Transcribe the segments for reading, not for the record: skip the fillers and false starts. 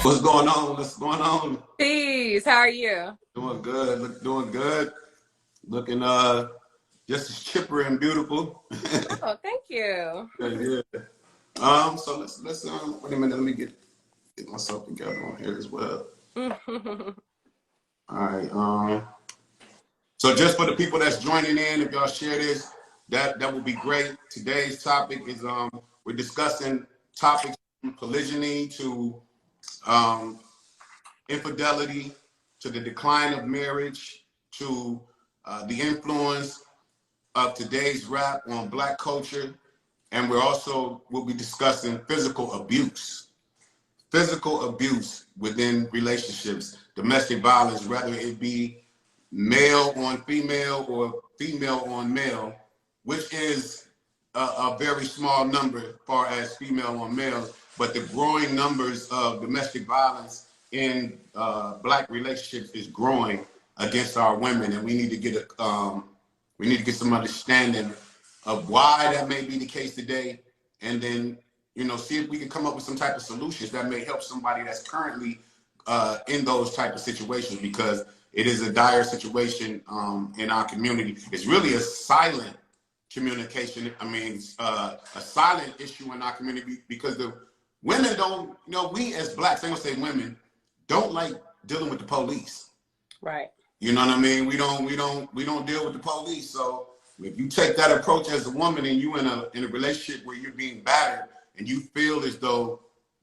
What's going on? What's going on? Peace. How are you? Doing good. Doing good. Looking just as chipper and beautiful. Oh, thank you. Yeah. So let's wait a minute. Let me get myself together on here as well. All right. So just for the people that's joining in, if y'all share this, that would be great. Today's topic is we're discussing topics from polygyny to infidelity, to the decline of marriage, to the influence of today's rap on Black culture. And we'll be discussing physical abuse within relationships, domestic violence, whether it be male on female or female on male, which is a very small number as far as female on male, but the growing numbers of domestic violence in Black relationships is growing against our women, and we need to get some understanding of why that may be the case today, and then see if we can come up with some type of solutions that may help somebody that's currently in those type of situations, because it is a dire situation in our community. It's really a silent communication. I mean, a silent issue in our community because the women don't, we as Blacks, I'm gonna say women, don't like dealing with the police. Right. You know what I mean? We don't deal with the police. So if you take that approach as a woman and you in a relationship where you're being battered and you feel as though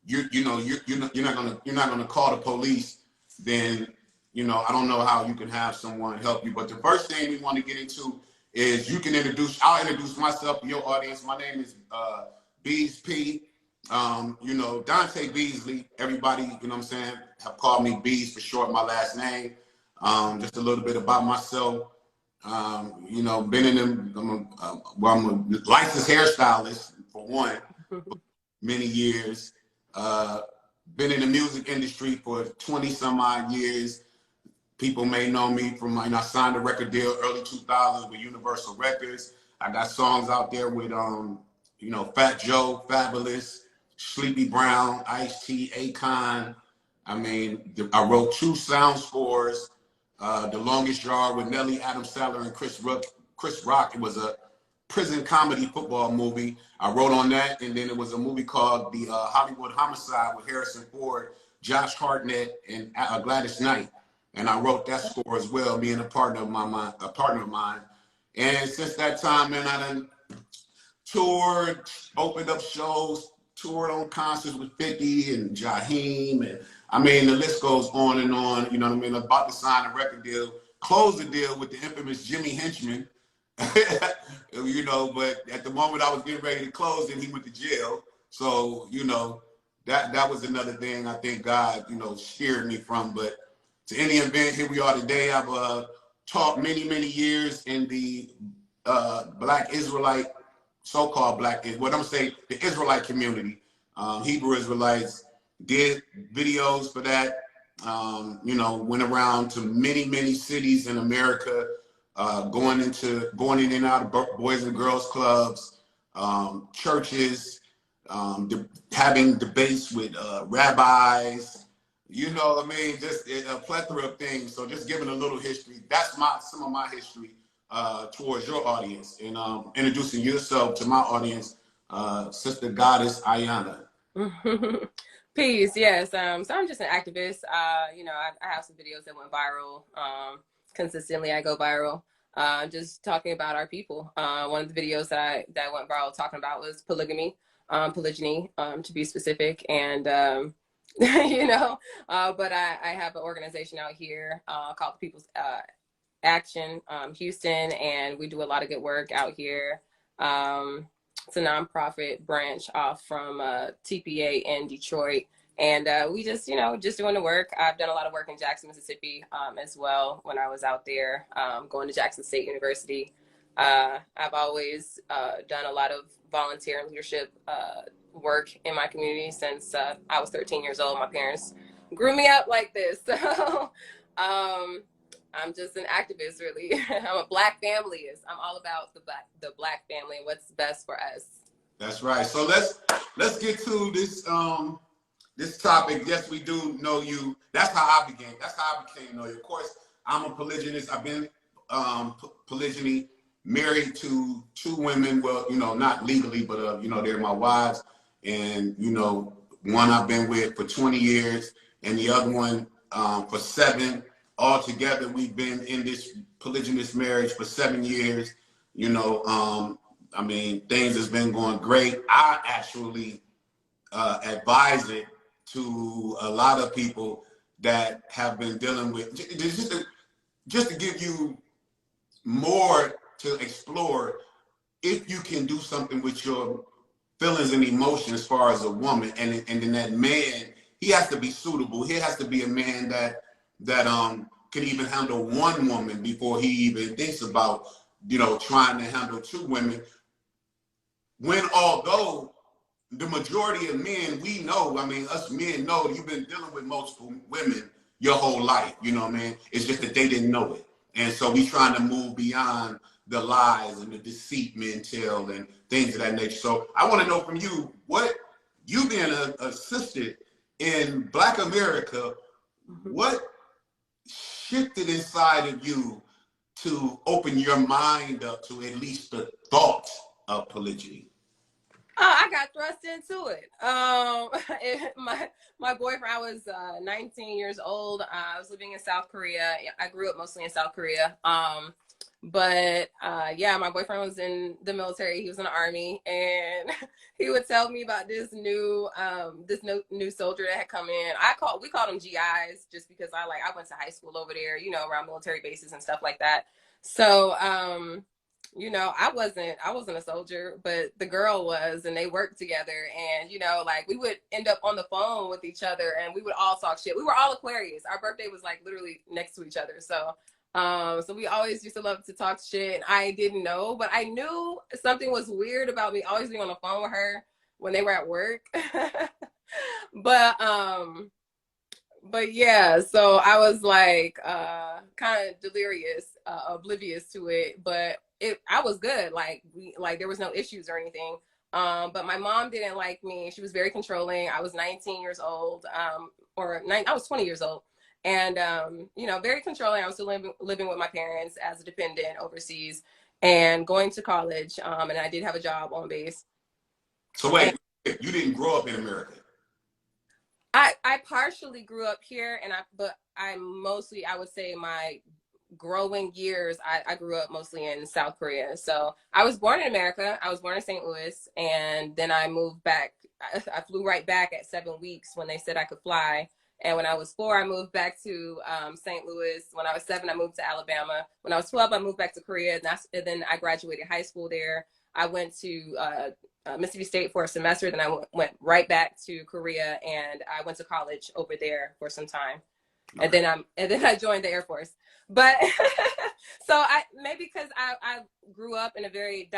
you're not gonna call the police, then I don't know how you can have someone help you. But the first thing we want to get into is I'll introduce myself to your audience. My name is Bees P. Dante Beasley. Everybody, what I'm saying, have called me Bees for short, my last name. Just a little bit about myself. Been in them. I'm a licensed hairstylist for one, for many years. Been in the music industry for 20 some odd years. People may know me from, I signed a record deal early 2000s with Universal Records. I got songs out there with, Fat Joe, Fabulous, Sleepy Brown, Ice-T, Akon. I wrote 2 sound scores. The Longest Yard with Nelly, Adam Sandler, and Chris Rock. It was a prison comedy football movie. I wrote on that, and then it was a movie called The Hollywood Homicide with Harrison Ford, Josh Hartnett, and Gladys Knight. And I wrote that score as well, me and a partner of mine. And since that time, man, I done toured, opened up shows, toured on concerts with 50 and Jaheim, and the list goes on and on. You know what I mean? About to sign a record deal, close the deal with the infamous Jimmy Henchman. But at the moment I was getting ready to close it, he went to jail. So, that was another thing I think God, steered me from. But to any event, here we are today. I've taught many, many years in the Black Israelite, so-called Black, what I'm saying, the Israelite community, Hebrew Israelites, did videos for that, went around to many, many cities in America, going in and out of Boys and Girls Clubs, churches, having debates with rabbis, just a plethora of things. So just giving a little history. That's some of my history towards your audience, and introducing yourself to my audience, Sister Goddess Aayanna. Peace. Yes. So I'm just an activist. I have some videos that went viral. Consistently, I go viral. Just talking about our people. One of the videos that went viral talking about was polygamy, polygyny, to be specific, and but I have an organization out here called the People's Action Houston, and we do a lot of good work out here. It's a nonprofit branch off from TPA in Detroit, and we just doing the work. I've done a lot of work in Jackson, Mississippi, as well when I was out there going to Jackson State University. I've always done a lot of volunteer and leadership work in my community since I was 13 years old. My parents grew me up like this. So I'm just an activist, really. I'm a Black familyist. I'm all about the Black family and what's best for us. That's right. So let's get to this this topic, yes, we do know you. That's how I began. That's how I became know you. Of course, I'm a polygynist. I've been polygyny, married to 2 women. Well, you know, not legally, but you know, they're my wives. And you know, one I've been with for 20 years, and the other one for 7. Altogether, we've been in this polygynous marriage for 7 years. You know, I mean, things has been going great. I actually advise it to a lot of people that have been dealing with, just to give you more to explore. If you can do something with your feelings and emotions as far as a woman, and then that man, he has to be suitable. He has to be a man that can even handle 1 woman before he even thinks about, you know, trying to handle 2 women. When although the majority of men, we know, I mean, us men know you've been dealing with multiple women your whole life, you know what I mean? It's just that they didn't know it. And so we trying to move beyond the lies and the deceit men tell and things of that nature. So I want to know from you, what, you being a sister in Black America, what shifted inside of you to open your mind up to at least the thought of polygyny? Oh, I got thrust into it. My boyfriend, I was 19 years old. I was living in South Korea. I grew up mostly in South Korea. Yeah, my boyfriend was in the military. He was in the army, and he would tell me about this new soldier that had come in. We called them GIs just because I went to high school over there, you know, around military bases and stuff like that. So, you know, I wasn't a soldier, but the girl was, and they worked together. And, you know, like, we would end up on the phone with each other and we would all talk shit. We were all Aquarius. Our birthday was like literally next to each other. So we always used to love to talk shit. And I didn't know, but I knew something was weird about me always being on the phone with her when they were at work. But yeah, so I was like kind of delirious, oblivious to it, but I was good. Like there was no issues or anything. But my mom didn't like me. She was very controlling. I was 19 years old, I was 20 years old. And you know, very controlling. I was still living with my parents as a dependent overseas and going to college. And I did have a job on base. So wait, you didn't grow up in America? I partially grew up here, but I would say my growing years, I grew up mostly in South Korea. So I was born in America. I was born in St. Louis, and then I moved back. I flew right back at 7 weeks when they said I could fly. And when I was 4, I moved back to St. Louis. When I was 7, I moved to Alabama. When I was 12, I moved back to Korea, and then I graduated high school there. I went to Mississippi State for a semester. Then I went right back to Korea, and I went to college over there for some time. Okay. And then I joined the Air Force. But so maybe because I grew up in a very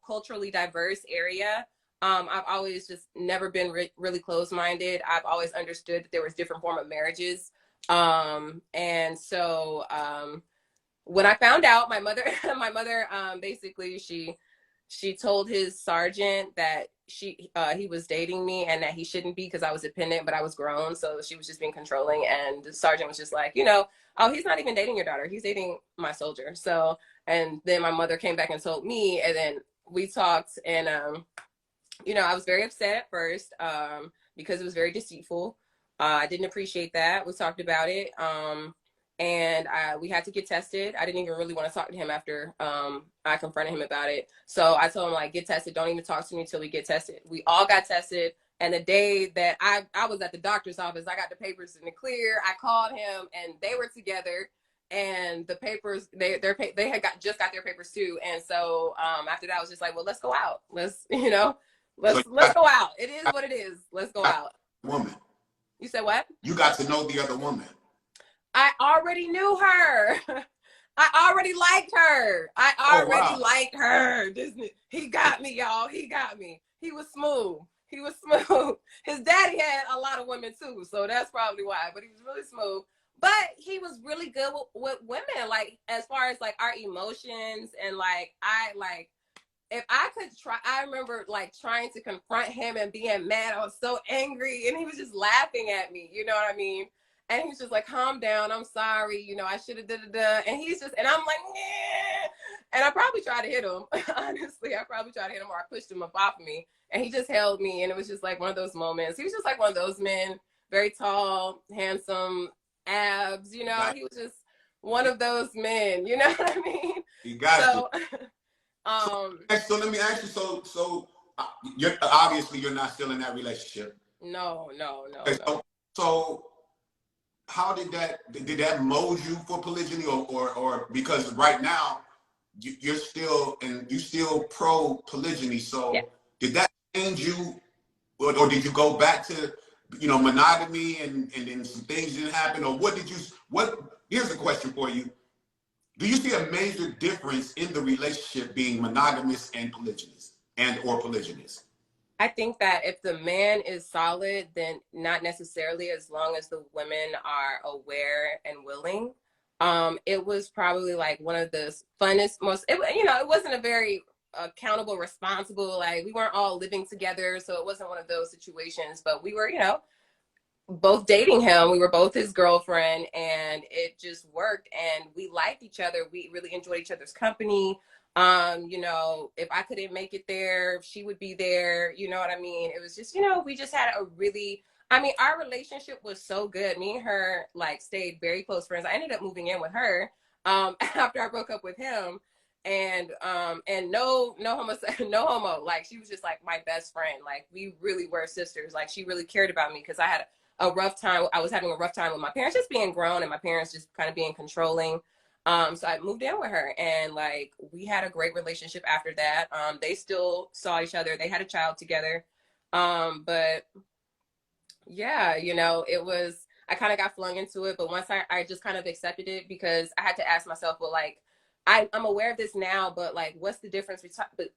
culturally diverse area. I've always just never been really closed-minded. I've always understood that there was different form of marriages. And so when I found out, my mother basically she told his sergeant that he was dating me and that he shouldn't be because I was dependent, but I was grown. So she was just being controlling. And the sergeant was just like, you know, oh, he's not even dating your daughter. He's dating my soldier. So, and then my mother came back and told me, and then we talked, and, you know, I was very upset at first because it was very deceitful. I didn't appreciate that. We talked about it. And we had to get tested. I didn't even really want to talk to him after I confronted him about it. So I told him, like, get tested. Don't even talk to me until we get tested. We all got tested. And the day that I was at the doctor's office, I got the papers in the clear. I called him, and they were together. And the papers, they had just got their papers too. And so after that, I was just like, well, let's go out. Let's go out. It is what it is. Let's go out. Woman. You said what? You got to know the other woman. I already knew her. I already liked her. Liked her. He got me, y'all. He got me. He was smooth. His daddy had a lot of women too, so that's probably why. But he was really smooth. But he was really good with women, like as far as like our emotions and like if I could try, I remember like trying to confront him and being mad. I was so angry, and he was just laughing at me. You know what I mean? And he was just like, "Calm down. I'm sorry. You know, I should have da." And he's just, and I'm like, "Yeah." And I probably tried to hit him. Honestly, I probably tried to hit him, or I pushed him up off of me, and he just held me. And it was just like one of those moments. He was just like one of those men, very tall, handsome, abs. You know, he was just one of those men. You know what I mean? You got So, you. So let me ask you. You're obviously you're not still in that relationship. no. Okay, so how did that mold you for polygyny, or because right now you're still pro polygyny? So yeah. did that change you, or did you go back to monogamy and then some things didn't happen, or what did you? Here's a question for you. Do you see a major difference in the relationship being monogamous and polygynous, or polygynous? I think that if the man is solid, then not necessarily, as long as the women are aware and willing. It was probably like one of the funnest, it wasn't a very accountable, responsible, like we weren't all living together. So it wasn't one of those situations, but we were, both dating him. We were both his girlfriend, and it just worked, and we liked each other. We really enjoyed each other's company. If I couldn't make it there, she would be there. You know what I mean? It was just, we just had our relationship was so good. Me and her like stayed very close friends. I ended up moving in with her after I broke up with him. And no homo. Like, she was just like my best friend. Like, we really were sisters. Like, she really cared about me because I had a rough time. I was having a rough time with my parents just being grown, and my parents just kind of being controlling. So I moved in with her, and like we had a great relationship after that. They still saw each other. They had a child together. But yeah, I kind of got flung into it, but once I just kind of accepted it, because I had to ask myself, well, like, I'm aware of this now, but like, what's the difference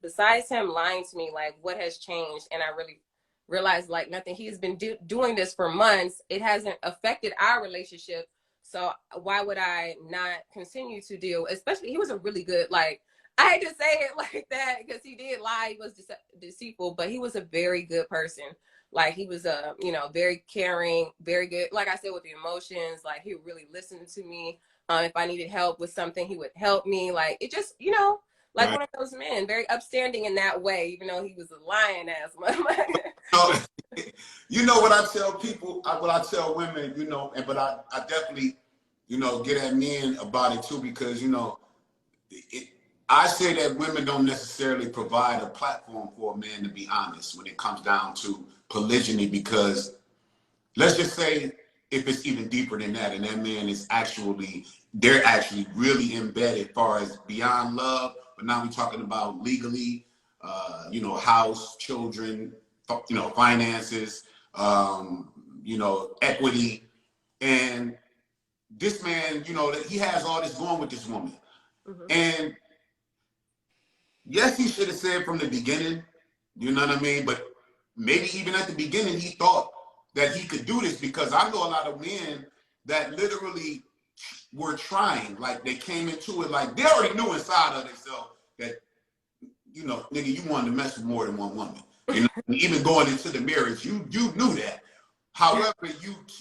besides him lying to me? Like, what has changed? And I really realized like nothing. He's been doing this for months. It hasn't affected our relationship. So why would I not continue to deal? Especially, he was a really good, like, I hate to say it like that because he did lie. He was deceitful, but he was a very good person. Like, he was very caring, very good. Like I said, with the emotions, like he really listened to me. If I needed help with something, he would help me. Like, it just, like Right. one of those men, very upstanding in that way, even though he was a lying ass motherfucker. What I tell people, what I tell women, but I definitely, get at men about it too, because, I say that women don't necessarily provide a platform for a man to be honest when it comes down to polygyny, because let's just say if it's even deeper than that, and that man is they're actually really embedded as far as beyond love, but now we're talking about legally, house, children, finances, equity. And this man, he has all this going with this woman. Mm-hmm. And yes, he should have said from the beginning, you know what I mean? But maybe even at the beginning, he thought that he could do this, because I know a lot of men that literally were trying, like they came into it, like they already knew inside of themselves that, nigga, you wanted to mess with more than one woman. Even going into the marriage, you knew that. However,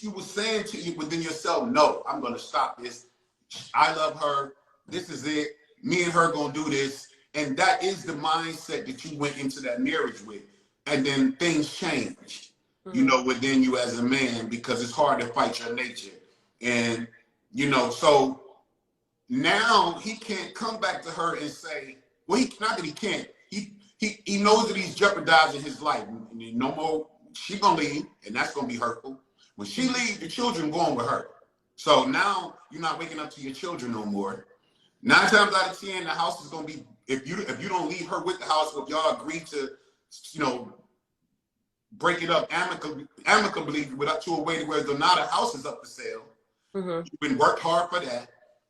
you were saying to you within yourself, no, I'm gonna stop this. I love her. This is it. Me and her gonna do this. And that is the mindset that you went into that marriage with. And then things changed, within you as a man, because it's hard to fight your nature. And, so now he can't come back to her and say, well, not that he can't. He knows that he's jeopardizing his life. No more, she gonna leave, and that's gonna be hurtful. When she leaves, the children going with her. So now you're not waking up to your children no more. 9 times out of 10, the house is gonna be, if you don't leave her with the house, or if y'all agree to, break it up amicably to a way where now the house is up for sale. Mm-hmm. You've been worked hard for that.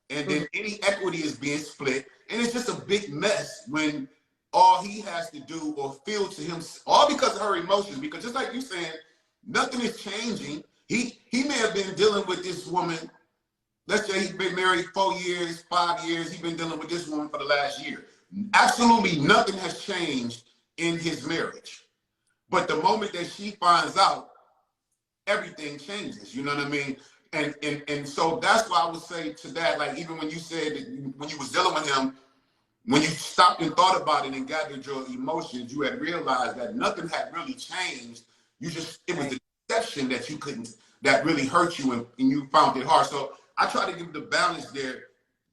And then any equity is being split. And it's just a big mess when all he has to do or feel to him, all because of her emotions, because just like you saying, nothing is changing. He may have been dealing with this woman. Let's say he's been married 4 years, 5 years. He's been dealing with this woman for the last year. Absolutely nothing has changed in his marriage. But the moment that she finds out, everything changes. You know what I mean? And so that's why I would say to that, like even when you said that when you was dealing with him, when you stopped and thought about it and gathered your emotions, you had realized that nothing had really changed. You just, it was the deception that you couldn't, that really hurt you, and you found it hard. So I try to give the balance there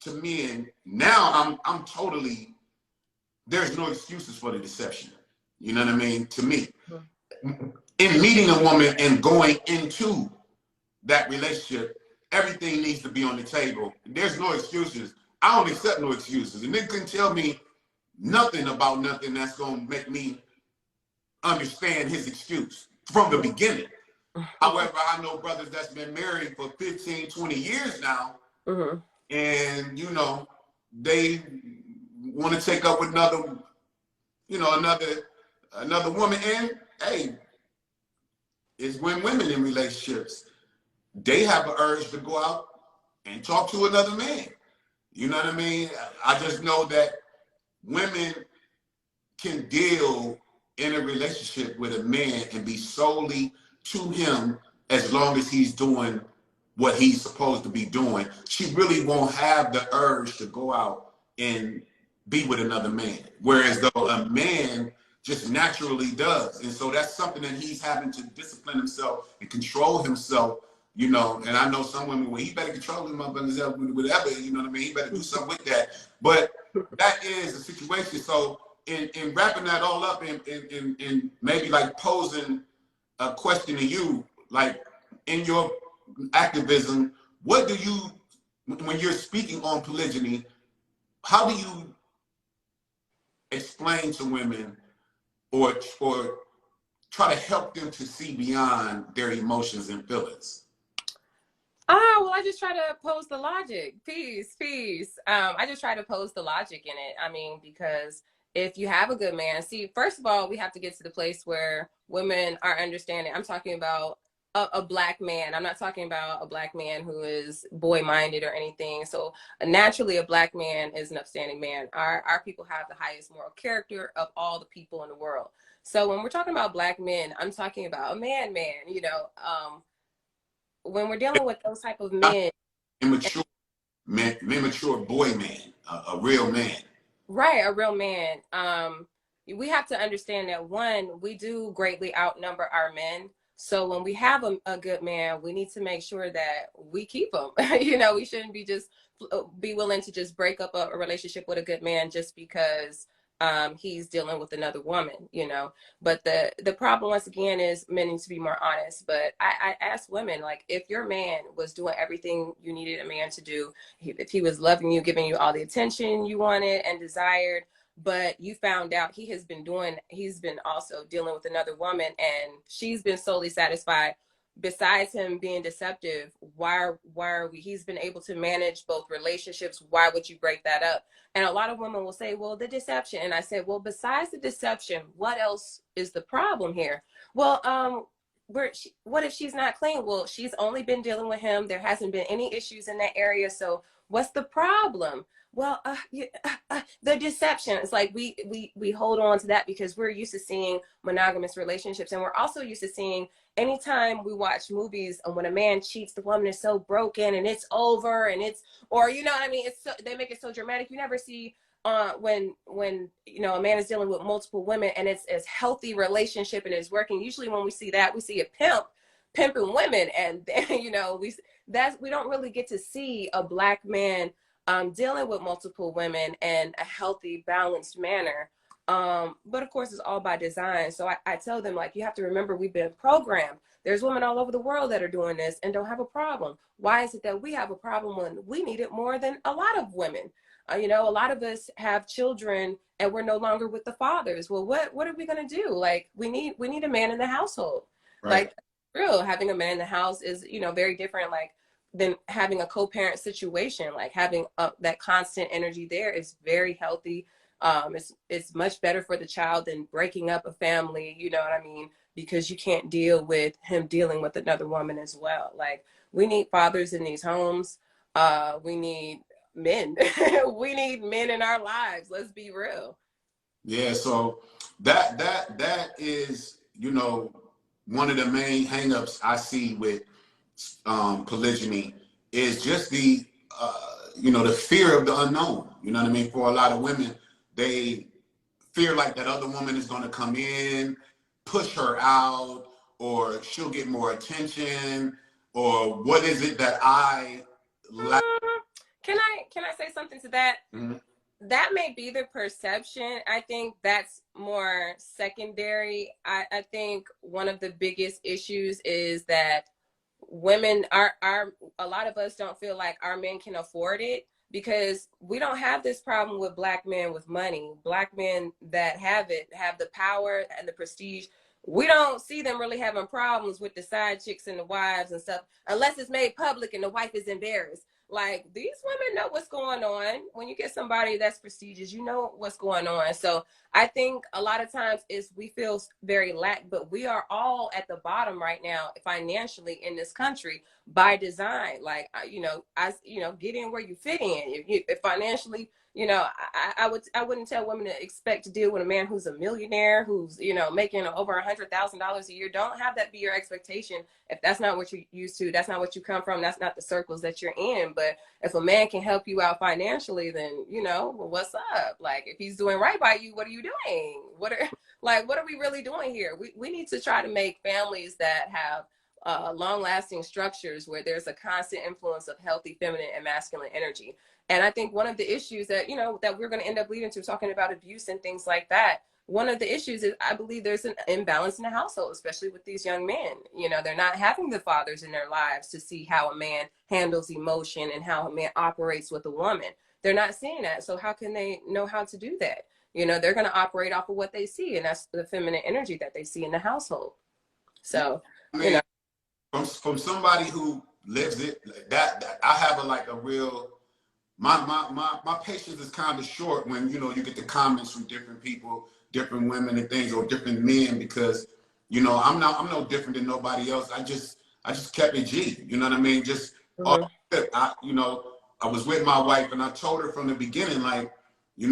to men. Now I'm totally, there's no excuses for the deception. You know what I mean? To me, in meeting a woman and going into that relationship, everything needs to be on the table. There's no excuses. I don't accept no excuses. And they couldn't tell me nothing about nothing that's going to make me understand his excuse from the beginning. However, I know brothers that's been married for 15, 20 years now, and, you know, they want to take up with another, you know, another woman. And, hey, it's when women in relationships, they have an urge to go out and talk to another man. You know what I mean? I just know that women can deal in a relationship with a man and be solely to him as long as he's doing what he's supposed to be doing. She really won't have the urge to go out and be with another man. Whereas though a man just naturally does. And so that's something that he's having to discipline himself and control himself, you know. And I know some women, well, he better control himself, whatever, you know what I mean? He better do something with that. But that is a situation. So in wrapping that all up and maybe like posing a question to you, like in your activism, what do you, when you're speaking on polygyny, how do you explain to women or try to help them to see beyond their emotions and feelings? Well, I just try to pose the logic. Peace, peace. I just try to pose the logic in it. I mean, because if you have a good man, see, first of all, we have to get to the place where women are understanding. I'm talking about a black man. I'm not talking about a black man who is boy-minded or anything. So naturally, a black man is an upstanding man. Our people have the highest moral character of all the people in the world. So when we're talking about black men, I'm talking about a man, you know, when we're dealing with those type of men, Immature man, immature boy man, a real man. right, a real man, we have to understand that one, we do greatly outnumber our men. So when we have a good man, we need to make sure that we keep him. You know, we shouldn't be just be willing to just break up a relationship with a good man just because he's dealing with another woman, you know. But the problem once again is men need to be more honest. But I ask women, like, if your man was doing everything you needed a man to do, if he was loving you, giving you all the attention you wanted and desired, but you found out he's been also dealing with another woman and she's been solely satisfied, besides him being deceptive, why are we, he's been able to manage both relationships, why would you break that up? And a lot of women will say, well, the deception. And I said, well, besides the deception, what else is the problem here? Well, what if she's not clean? Well, she's only been dealing with him. There hasn't been any issues in that area. So what's the problem? Well, the deception. It's like we hold on to that because we're used to seeing monogamous relationships, and we're also used to seeing anytime we watch movies and when a man cheats, the woman is so broken and it's over and it's, or you know what I mean, it's so, they make it so dramatic. You never see when you know a man is dealing with multiple women and it's a healthy relationship and it's working. Usually when we see that, we see a pimping women, and then, you know, we don't really get to see a black man dealing with multiple women in a healthy, balanced manner. But of course, it's all by design. So I tell them, like, you have to remember, we've been programmed. There's women all over the world that are doing this and don't have a problem. Why is it that we have a problem when we need it more than a lot of women? You know, a lot of us have children and we're no longer with the fathers. Well, what are we going to do? Like, we need a man in the household. Right. Like, real, having a man in the house is, you know, very different, like, than having a co-parent situation. Like, having that constant energy there is very healthy. It's much better for the child than breaking up a family, you know what I mean? Because you can't deal with him dealing with another woman as well. Like, we need fathers in these homes. We need men. We need men in our lives. Let's be real. Yeah, so that is, you know, one of the main hangups I see with polygyny is just the you know, the fear of the unknown. You know what I mean? For a lot of women, they fear like that other woman is going to come in, push her out, or she'll get more attention, or what is it that I like? Can I say something to that? Mm-hmm. That may be the perception. I think that's more secondary. I think one of the biggest issues is that women are a lot of us don't feel like our men can afford it, because we don't have this problem with black men with money. Black men that have it, have the power and the prestige, we don't see them really having problems with the side chicks and the wives and stuff, unless it's made public and the wife is embarrassed. Like, these women know what's going on. When you get somebody that's prestigious, you know what's going on. So I think a lot of times is we feel very lack, but we are all at the bottom right now financially in this country by design. Like, get in where you fit in. If financially, I wouldn't tell women to expect to deal with a man who's a millionaire, who's, making over $100,000 a year. Don't have that be your expectation. If that's not what you're used to, that's not what you come from, that's not the circles that you're in. But if a man can help you out financially, then, well, what's up? Like, if he's doing right by you, what are you doing? What are we really doing here? We need to try to make families that have long-lasting structures where there's a constant influence of healthy feminine and masculine energy. And I think one of the issues that, that we're going to end up leading to, talking about abuse and things like that, one of the issues is I believe there's an imbalance in the household, especially with these young men. They're not having the fathers in their lives to see how a man handles emotion and how a man operates with a woman. They're not seeing that. So how can they know how to do that? They're going to operate off of what they see, and that's the feminine energy that they see in the household. So, I mean, from somebody who lives it, that I have a real, my patience is kind of short when, you get the comments from different people, different women and things, or different men, because, I'm no different than nobody else. I just kept it G, you know what I mean? Just, I was with my wife and I told her from the beginning, like, we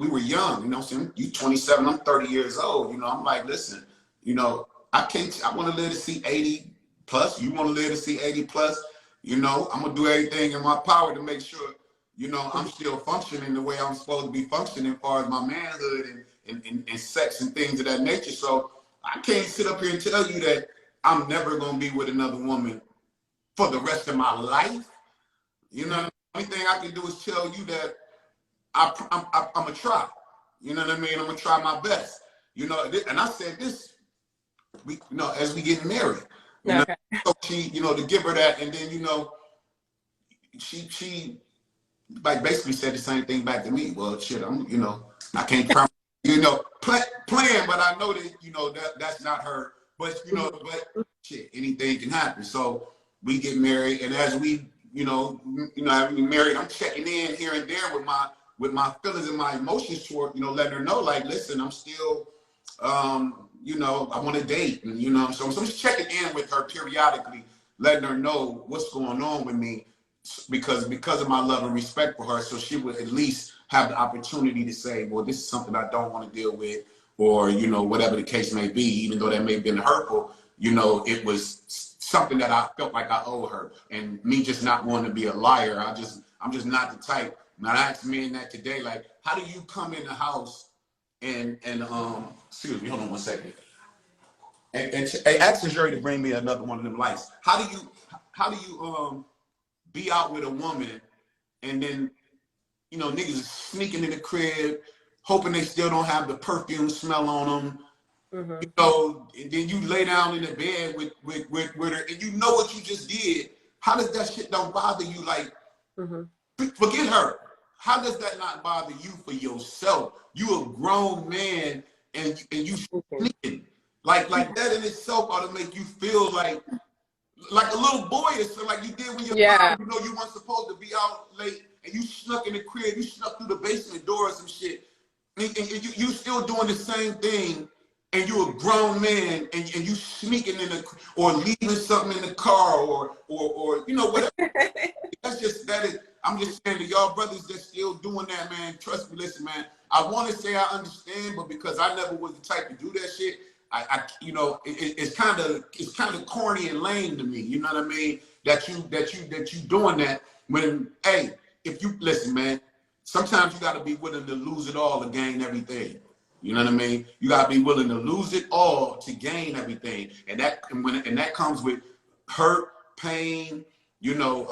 were young, saying, you 27, I'm 30 years old. I'm like, listen, I want to live to see 80 plus. You want to live to see 80 plus. I'm going to do everything in my power to make sure, I'm still functioning the way I'm supposed to be functioning as far as my manhood and sex and things of that nature. So I can't sit up here and tell you that I'm never going to be with another woman for the rest of my life. The only thing I can do is tell you that I'm going to try. You know what I mean? I'm going to try my best. And I said this, as we get married. Okay. So she, to give her that, and then, she like basically said the same thing back to me. Well, shit, I can't promise, playing, but I know that, that's not her. But, but shit, anything can happen. So we get married, and as we, as we married, I'm checking in here and there with my feelings and my emotions toward, letting her know, like, listen, I'm still, I want to date, and so I'm just checking in with her periodically, letting her know what's going on with me, because of my love and respect for her, so she would at least have the opportunity to say, well, this is something I don't want to deal with, or whatever the case may be, even though that may have been hurtful. It was something that I felt like I owe her, and me just not wanting to be a liar. I'm just not the type. Now, I asked men that today, like, how do you come in the house and excuse me, hold on one second. And ask Jerry to bring me another one of them lights. How do you be out with a woman and then niggas is sneaking in the crib, hoping they still don't have the perfume smell on them. And then you lay down in the bed with her, and you know what you just did. How does that shit don't bother you? Like, forget her. How does that not bother you for yourself? You a grown man, and you sneaking. Like that in itself ought to make you feel like a little boy, or something, like you did when you're mom, you weren't supposed to be out late, and you snuck in the crib, you snuck through the basement door or some shit, and you still doing the same thing and you're a grown man and you sneaking in the or leaving something in the car or you know whatever. That's just that is. I'm just saying to y'all brothers that's still doing that, man. Trust me, listen, man. I want to say I understand, but because I never was the type to do that shit, you know, it's kind of corny and lame to me. You know what I mean? That you doing that when, hey, if you listen, man. Sometimes you got to be willing to lose it all to gain everything. You know what I mean? You got to be willing to lose it all to gain everything, and that comes with hurt, pain, you know,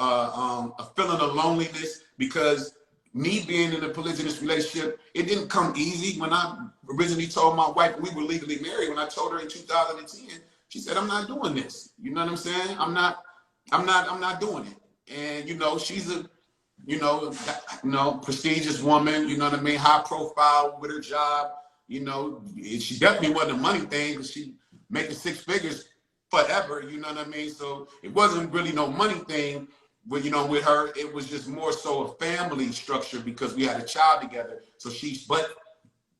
a feeling of loneliness. Because me being in a polygynous relationship, it didn't come easy. When I originally told my wife we were legally married, when I told her in 2010, she said, "I'm not doing this." You know what I'm saying? I'm not doing it. And you know, she's a prestigious woman. You know what I mean? High profile with her job. You know, she definitely wasn't a money thing because she making 6 figures forever. You know what I mean? So it wasn't really no money thing. But you know, with her, it was just more so a family structure because we had a child together. So but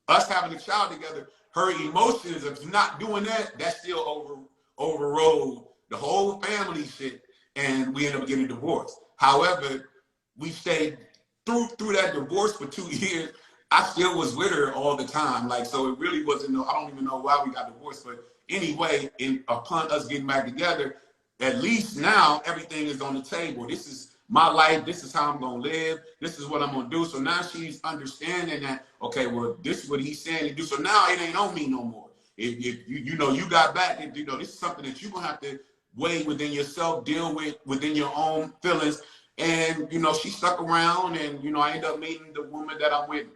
us having a child together, her emotions of not doing that still overrode the whole family shit, and we ended up getting divorced. However, we stayed through that divorce for 2 years. I still was with her all the time. Like, so it really wasn't I don't even know why we got divorced. But anyway, upon us getting back together, at least now everything is on the table. This is my life. This is how I'm going to live. This is what I'm going to do. So now she's understanding that, okay, well, this is what he's saying to do. So now it ain't on me no more. If you got back, this is something that you're going to have to weigh within yourself, deal with within your own feelings. And, you know, she stuck around, and, you know, I ended up meeting the woman that I'm with,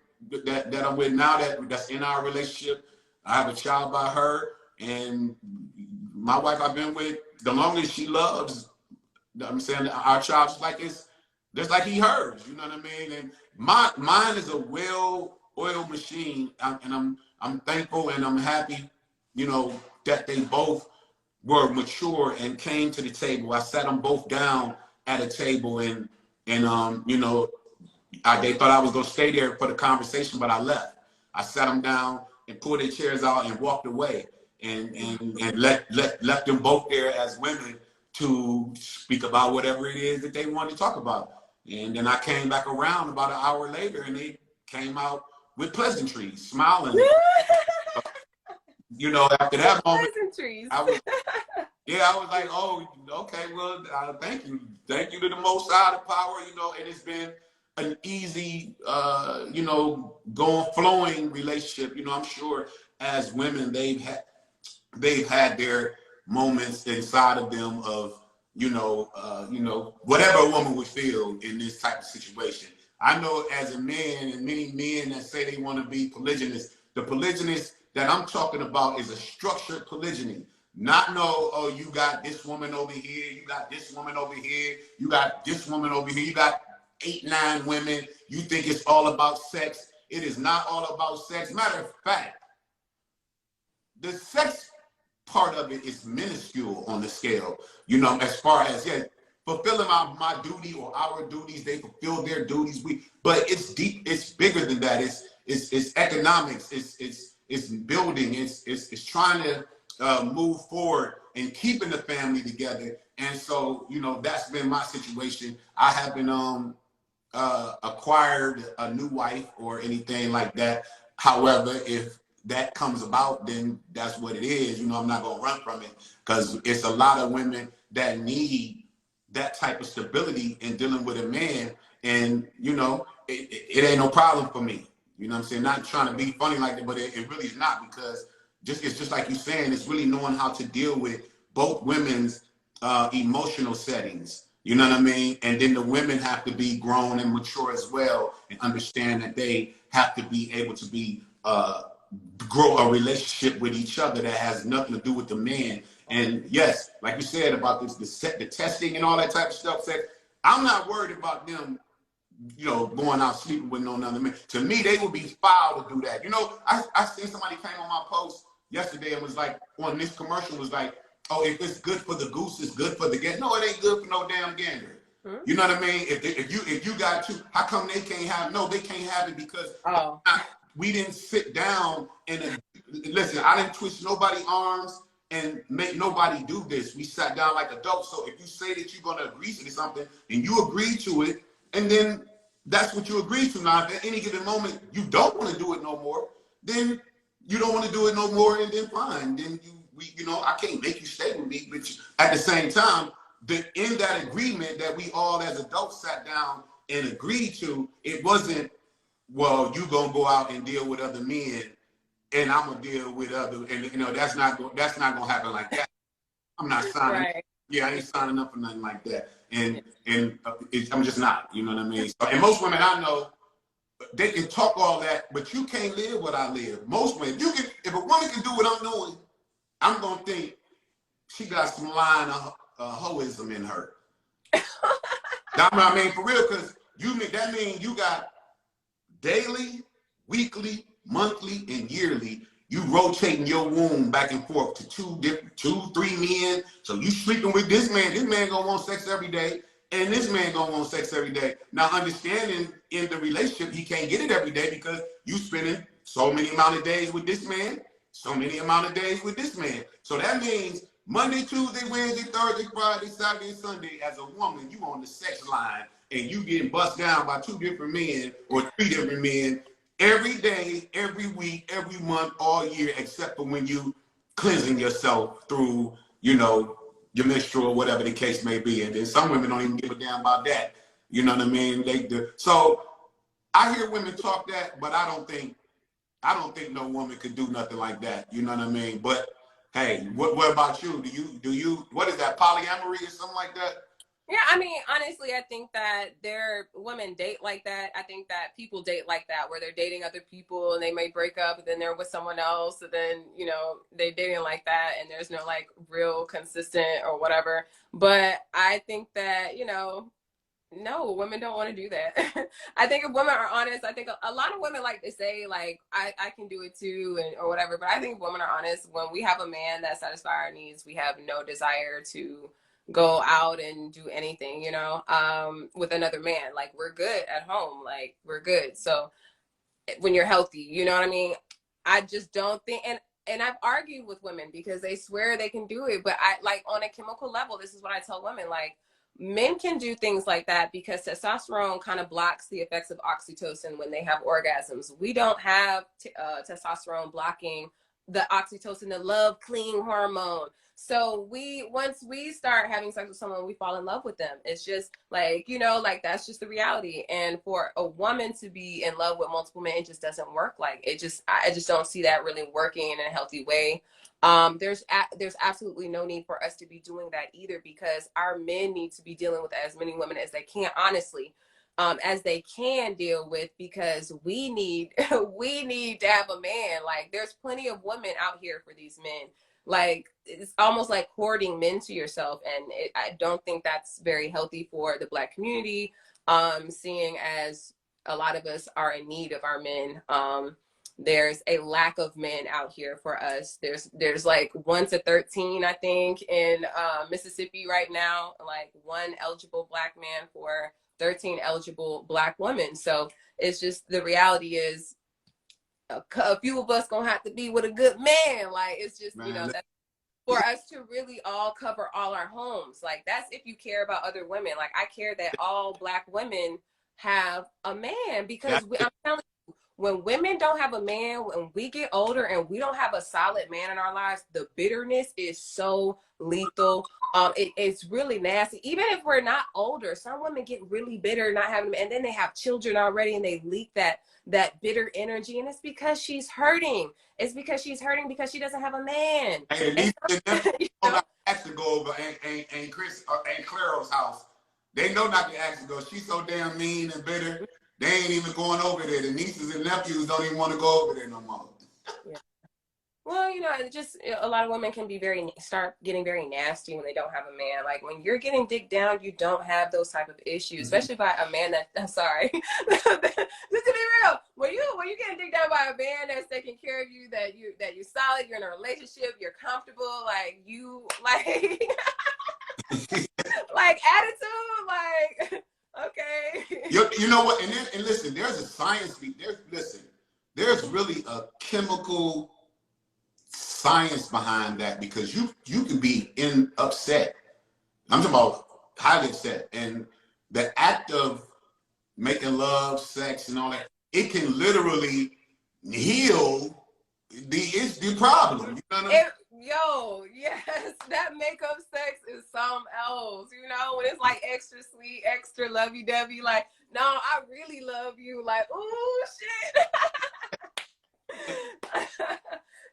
that I'm with now, that's in our relationship. I have a child by her, and my wife I've been with the longest. She loves, I'm saying, our child just like he hers, you know what I mean? And mine is a well-oiled machine, and I'm thankful and I'm happy, you know, that they both were mature and came to the table. I sat them both down at a table, and you know, they thought I was gonna stay there for the conversation, but I left. I sat them down and pulled their chairs out and walked away, and left them both there as women to speak about whatever it is that they wanted to talk about. And then I came back around about an hour later, and they came out with pleasantries, smiling. You know, after that moment, I was like, oh, okay, well, thank you to the Most High, the power, you know. And it's been an easy, you know, flowing relationship. You know, I'm sure as women, they've had their moments inside of them of, you know, whatever a woman would feel in this type of situation. I know as a man, and many men that say they want to be polygynous, the polygynist that I'm talking about is a structured polygyny. Not no, oh, you got this woman over here, you got this woman over here, you got this woman over here, you got 8, 9 women. You think it's all about sex. It is not all about sex. Matter of fact, the sex part of it is minuscule on the scale. You know, as far as fulfilling my duty or our duties, they fulfill their duties. But it's deep. It's bigger than that. It's economics. It's building. It's trying to move forward and keeping the family together. And so, you know, that's been my situation. I haven't acquired a new wife or anything like that. However, if that comes about, then that's what it is. You know, I'm not gonna run from it, because it's a lot of women that need that type of stability in dealing with a man. And, you know, it ain't no problem for me. You know what I'm saying? Not trying to be funny like that, but it really is not, because it's just like you're saying, it's really knowing how to deal with both women's emotional settings. You know what I mean? And then the women have to be grown and mature as well, and understand that they have to be able to be grow a relationship with each other that has nothing to do with the man. And yes, like you said about the testing and all that type of stuff, I'm not worried about them, you know, going out sleeping with no other man. To me, they would be foul to do that. You know, I seen somebody came on my post yesterday and was like, on this commercial, was like, oh, if it's good for the goose, it's good for the gander. No, it ain't good for no damn gander. You know what I mean? If you got two, how come they can't have? No, they can't have it because we didn't sit down and listen. I didn't twist nobody's arms and make nobody do this. We sat down like adults. So if you say that you're gonna agree to something and you agree to it, and then that's what you agree to. Now, if at any given moment you don't want to do it no more, then you don't want to do it no more, and then fine. Then I can't make you stay with me. But at the same time, in that agreement that we all as adults sat down and agreed to, it wasn't, well, you gonna go out and deal with other men, and I'm gonna deal with other, and that's not gonna happen like that. I'm not signing. Right. Yeah, I ain't signing up for nothing like that, and I'm just not. You know what I mean? So, and most women I know, they can talk all that, but you can't live what I live. Most women, if a woman can do what I'm doing, I'm gonna think she got some line of hoism in her. That's what I mean, for real, because that means you got daily, weekly, monthly, and yearly. You rotating your womb back and forth to two, three men. So you sleeping with this man gonna want sex every day, and this man gonna want sex every day. Now, understanding in the relationship, he can't get it every day because you spending so many amount of days with this man, so many amount of days with this man. So that means Monday, Tuesday, Wednesday, Thursday, Friday, Saturday, and Sunday, as a woman, you on the sex line and you getting bust down by 2 different men or 3 different men every day, every week, every month, all year, except for when you cleansing yourself through, your menstrual or whatever the case may be. And then some women don't even give a damn about that. You know what I mean? So I hear women talk that, but I don't think no woman could do nothing like that. You know what I mean? But hey, what about you? Do you what is that, polyamory or something like that? Yeah, I mean, honestly, I think that women date like that. I think that people date like that, where they're dating other people and they may break up and then they're with someone else, and then, they're dating like that and there's no like real consistent or whatever. But I think that, no, women don't want to do that. I think if women are honest, I think a lot of women like to say like, I can do it too, or whatever. But I think if women are honest, when we have a man that satisfies our needs, we have no desire to go out and do anything, with another man. Like, we're good at home. Like, we're good. So when you're healthy, you know what I mean? I just don't think, and I've argued with women because they swear they can do it. But I, like, on a chemical level, this is what I tell women, like, men can do things like that because testosterone kind of blocks the effects of oxytocin when they have orgasms. We don't have testosterone blocking the oxytocin, the love cling hormone. So once we start having sex with someone, we fall in love with them. It's just like, like, that's just the reality. And for a woman to be in love with multiple men, it just doesn't work. Like, I just don't see that really working in a healthy way. There's absolutely no need for us to be doing that either, because our men need to be dealing with as many women as they can, honestly, as they can deal with, because we need to have a man. Like, there's plenty of women out here for these men. Like, it's almost like hoarding men to yourself, and I don't think that's very healthy for the Black community, seeing as a lot of us are in need of our men. There's a lack of men out here for us. There's like 1 to 13, I think, in Mississippi right now, like 1 eligible Black man for 13 eligible Black women. So it's just, the reality is, a few of us gonna have to be with a good man. Like, it's just, that's for us to really all cover all our homes. Like, that's if you care about other women. Like, I care that all Black women have a man, because I'm telling you, when women don't have a man, when we get older and we don't have a solid man in our lives, the bitterness is so lethal. It's really nasty. Even if we're not older, some women get really bitter not having, and then they have children already and they leak that bitter energy, and it's because she's hurting. It's because she's hurting because she doesn't have a man. Hey, these don't not ask to go over Aunt Claro's house. They know not to ask to go. She's so damn mean and bitter. They ain't even going over there. The nieces and nephews don't even want to go over there no more. Yeah. Well, it's just, a lot of women can start getting very nasty when they don't have a man. Like, when you're getting digged down, you don't have those type of issues, especially by a man that, I'm sorry, just to be real, when you getting digged down by a man that's taking care of you, that you're solid, you're in a relationship, you're comfortable, like, you like like attitude, like, okay. You know what? And listen, there's a science. there's really a chemical science behind that, because you can be upset. I'm talking about highly upset, and the act of making love, sex, and all that, it can literally heal the problem. You know what I mean? Yo, yes, that makeup sex is something else. You know, when it's like extra sweet, extra lovey-dovey, like, no, I really love you. Like, oh shit.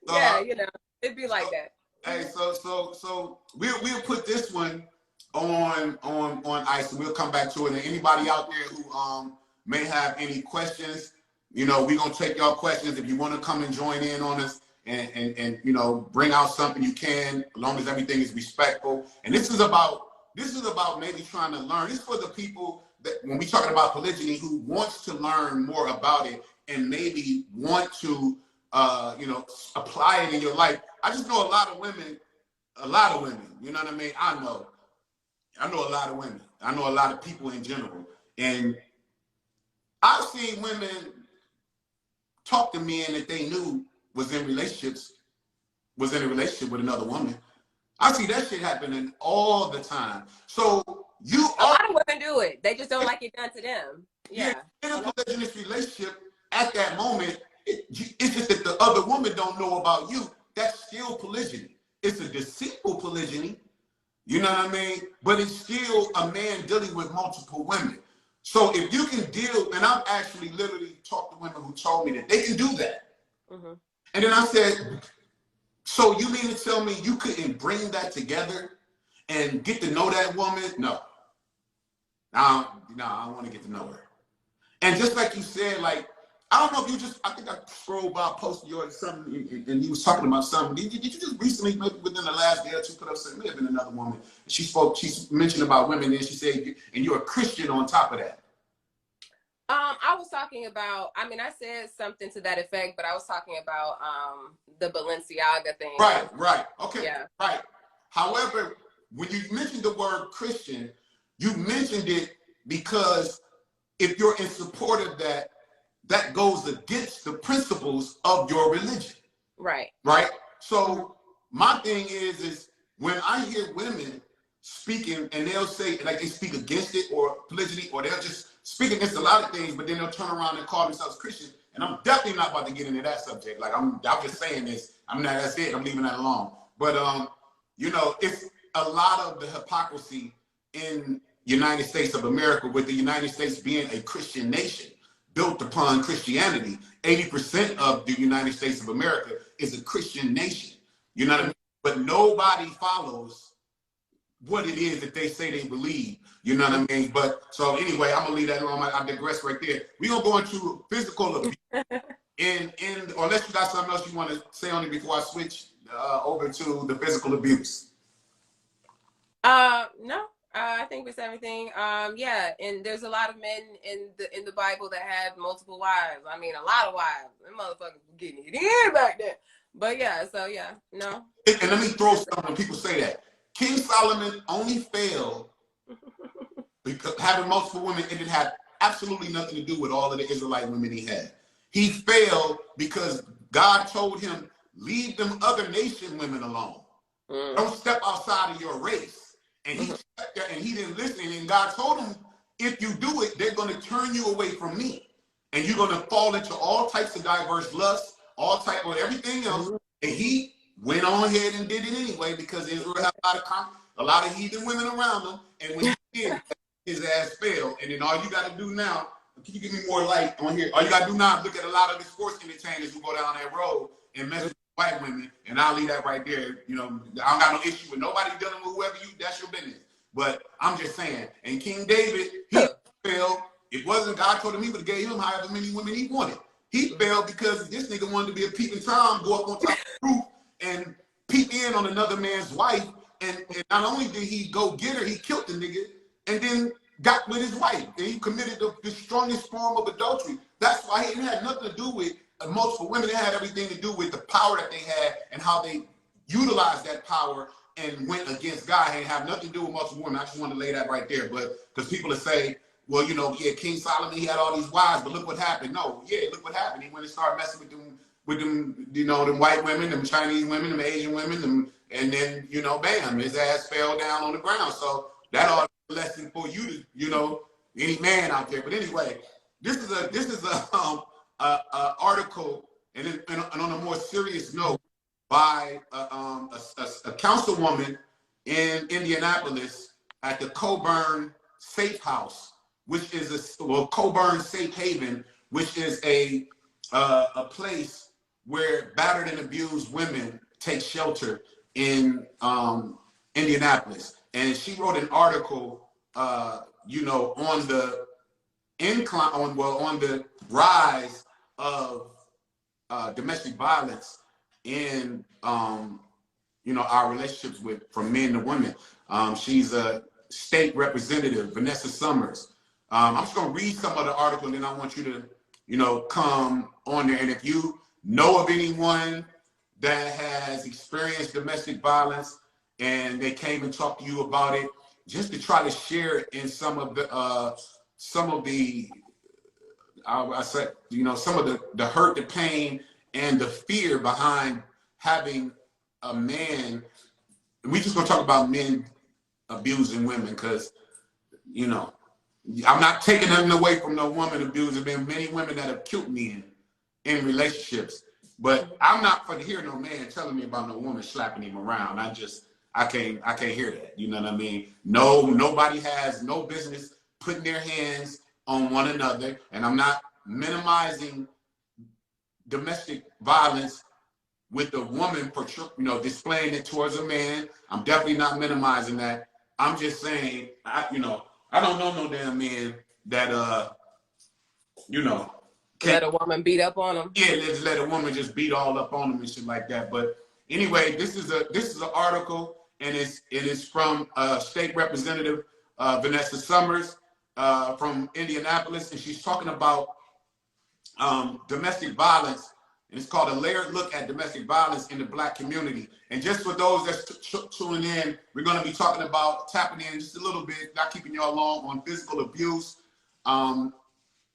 Yeah, you know, it'd be like that. Hey, so we'll put this one on ice, and we'll come back to it. And anybody out there who may have any questions, you know, we're gonna take y'all questions. If you want to come and join in on us and you know, bring out something, you can, as long as everything is respectful. And this is about maybe trying to learn. This is for the people that, when we talking about polygyny, who wants to learn more about it and maybe want to you know, apply it in your life. I just know a lot of women, you know what I mean? I know a lot of women. I know a lot of people in general. And I've seen women talk to men that they knew was in a relationship with another woman. I see that shit happening all the time. So a lot of women do it. They just don't like it done to them. Yeah. In a polygynous relationship, at that moment, it's just that the other woman don't know about you. That's still polygyny. It's a deceitful polygyny. You know what I mean? But it's still a man dealing with multiple women. So if you can deal, and I've actually literally talked to women who told me that they can do that. Mm-hmm. And then I said, so you mean to tell me you couldn't bring that together and get to know that woman? No. I don't want to get to know her. And just like you said, like, I don't know if you just, I think I scrolled by, posted yours or something, and you was talking about something. Did you just recently, maybe within the last day or two, put up something? May have been another woman. She mentioned about women, and she said, and you're a Christian on top of that. I was talking about, I mean, I said something to that effect, but I was talking about the Balenciaga thing. Right. Okay. Yeah. Right. However, when you mentioned the word Christian, you mentioned it because if you're in support of that, that goes against the principles of your religion. Right. So my thing is when I hear women speaking and they'll say, like, they speak against it or polygyny, or they'll just speak against a lot of things, but then they'll turn around and call themselves Christian. And I'm definitely not about to get into that subject. Like, I'm just saying this. That's it. I'm leaving that alone. But you know, it's a lot of the hypocrisy in United States of America, with the United States being a Christian nation built upon Christianity. 80% of the United States of America is a Christian nation. You know what I mean? But nobody follows what it is that they say they believe. You know what I mean? But so anyway, I'm gonna leave that alone. I digress right there. We're gonna go into physical abuse. Or unless you got something else you want to say on it before I switch over to the physical abuse. No. I think it's everything. Yeah, and there's a lot of men in the Bible that had multiple wives. I mean, a lot of wives. Them motherfuckers were getting it in back then. But yeah, so yeah, no. And let me throw something when people say that. King Solomon only failed because having multiple women, and it had absolutely nothing to do with all of the Israelite women he had. He failed because God told him, leave them other nation women alone. Don't step outside of your race. And he stepped there and he didn't listen. And God told him, if you do it, they're going to turn you away from me. And you're going to fall into all types of diverse lusts, all type of everything else. And he went on ahead and did it anyway, because Israel had a lot of heathen women around him. And when he did, his ass failed. And then all you got to do now, can you give me more light on here? All you got to do now is look at a lot of the sports entertainers who go down that road and mess with white women, and I'll leave that right there. You know, I don't got no issue with nobody dealing with whoever that's your business. But I'm just saying, and King David, he failed. It wasn't God told him he would have gave him however many women he wanted. He failed because this nigga wanted to be a peeping Tom, go up on top of the roof and peep in on another man's wife. And not only did he go get her, he killed the nigga and then got with his wife. And he committed the strongest form of adultery. That's why it had nothing to do with multiple women. It had everything to do with the power that they had and how they utilized that power and went against God. It had nothing to do with multiple women. I just want to lay that right there. But because people will say, well, you know, yeah, King Solomon, he had all these wives, but look what happened. No, yeah, look what happened. He went and started messing with them, you know, them white women, them Chinese women, them Asian women, and then, you know, bam, his ass fell down on the ground. So that ought to be a lesson for you to, you know, any man out there. But anyway, this is a article, and on a more serious note, by a councilwoman in Indianapolis at the Coburn Safe House, which is Coburn Safe Haven, which is a place where battered and abused women take shelter in Indianapolis. And she wrote an article, you know, on the on the rise of domestic violence in you know, our relationships from men to women. She's a state representative, Vanessa Summers. I'm just gonna read some of the article, and then I want you to, you know, come on there. And if you know of anyone that has experienced domestic violence and they came and talked to you about it, just to try to share it in some of the I said, you know, some of the hurt, the pain, and the fear behind having a man. We just gonna talk about men abusing women, because, you know, I'm not taking nothing away from no woman abuse. There's been many women that have killed men in relationships, but I'm not for to hear no man telling me about no woman slapping him around. I can't hear that. You know what I mean? No, nobody has no business putting their hands on one another, and I'm not minimizing domestic violence with the woman, for, you know, displaying it towards a man. I'm definitely not minimizing that. I'm just saying, you know, I don't know no damn man that you know, let a woman beat up on them. Yeah, let's let a woman just beat all up on them and shit like that. But anyway, this is an article, and it is from State Representative Vanessa Summers from Indianapolis, and she's talking about domestic violence, and it's called A Layered Look at Domestic Violence in the Black Community. And just for those that's tuning in, we're going to be talking about, tapping in just a little bit, not keeping y'all long, on physical abuse,